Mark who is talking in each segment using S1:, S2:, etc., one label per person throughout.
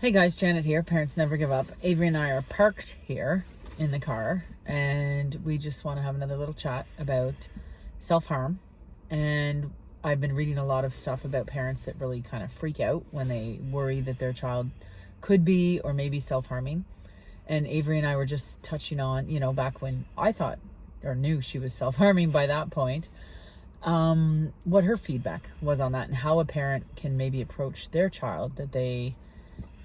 S1: Hey guys, Janet here. Parents Never Give Up. Avery and I are parked here in the car and we just want to have another little chat about self-harm. And I've been reading a lot of stuff about parents that really kind of freak out when they worry that their child could be or maybe self-harming. And Avery and I were just touching on, back when I thought or knew she was self-harming by that point, what her feedback was on that and how a parent can maybe approach their child that they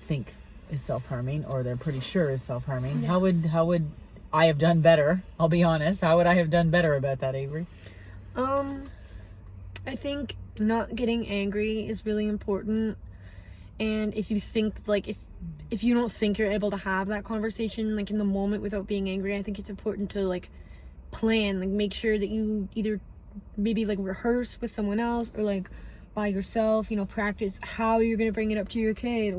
S1: think is self-harming or they're pretty sure is self-harming. Yeah. How would I have done better? I'll be honest. How would I have done better about that, Avery?
S2: I think not getting angry is really important. And if you think if you don't think you're able to have that conversation in the moment without being angry, I think it's important to plan, make sure that you either maybe rehearse with someone else or by yourself, practice how you're going to bring it up to your kid,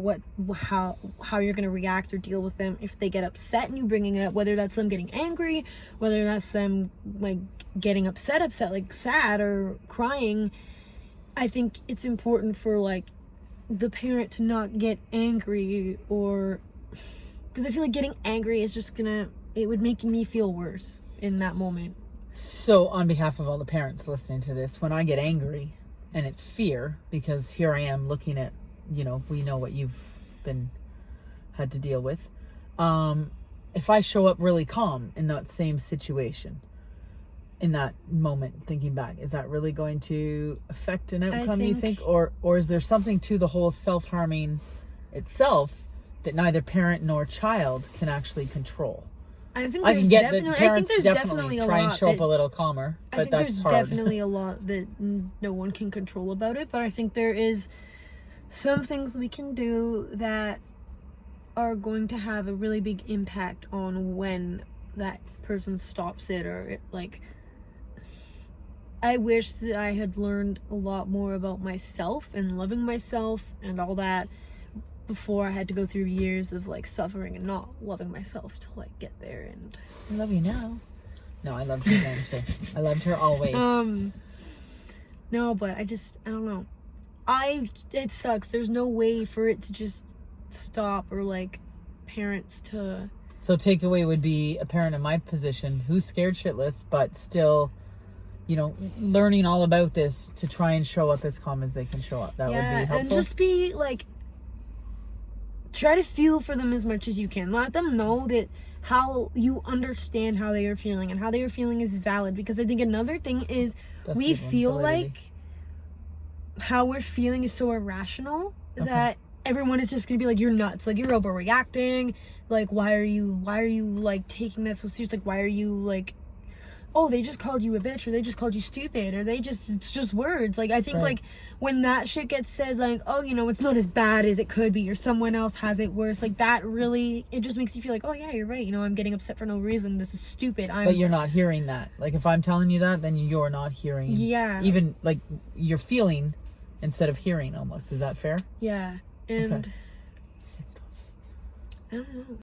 S2: how you're going to react or deal with them if they get upset and you bringing it up, whether that's them getting angry, whether that's them getting upset, sad or crying. I think it's important for the parent to not get angry, or because I feel like getting angry is just it would make me feel worse in that moment.
S1: So on behalf of all the parents listening to this, when I get angry, and it's fear, because here I am looking at, we know what you've had to deal with. If I show up really calm in that same situation, in that moment, thinking back, is that really going to affect an outcome, you think? Or is there something to the whole self-harming itself that neither parent nor child can actually control?
S2: I think there's definitely a lot.
S1: Try and show up a little calmer, but that's hard.
S2: There's definitely a lot that no one can control about it, but I think there is some things we can do that are going to have a really big impact on when that person stops it, or I wish that I had learned a lot more about myself and loving myself and all that before I had to go through years of suffering and not loving myself to get there. And
S1: I love you now. No, I loved her then too. I loved her always.
S2: No, but I don't know. It sucks. There's no way for it to just stop, or parents to.
S1: So takeaway would be a parent in my position who's scared shitless, but still, learning all about this to try and show up as calm as they can show up. That would be helpful.
S2: And just be try to feel for them as much as you can. Let them know that how you understand how they are feeling, and how they are feeling is valid. Because I think another thing is we feel like how we're feeling is so irrational that everyone is just gonna be you're nuts, you're overreacting, why are you taking that so serious, why are you oh, they just called you a bitch, or they just called you stupid, or it's just words. I think right. When that shit gets said, oh, it's not as bad as it could be, or someone else has it worse, that really, it just makes you feel oh yeah, you're right, I'm getting upset for no reason, this is stupid.
S1: But you're not hearing that. If I'm telling you that, then you're not hearing.
S2: Yeah.
S1: Even, you're feeling instead of hearing almost. Is that fair?
S2: Yeah. And I don't know.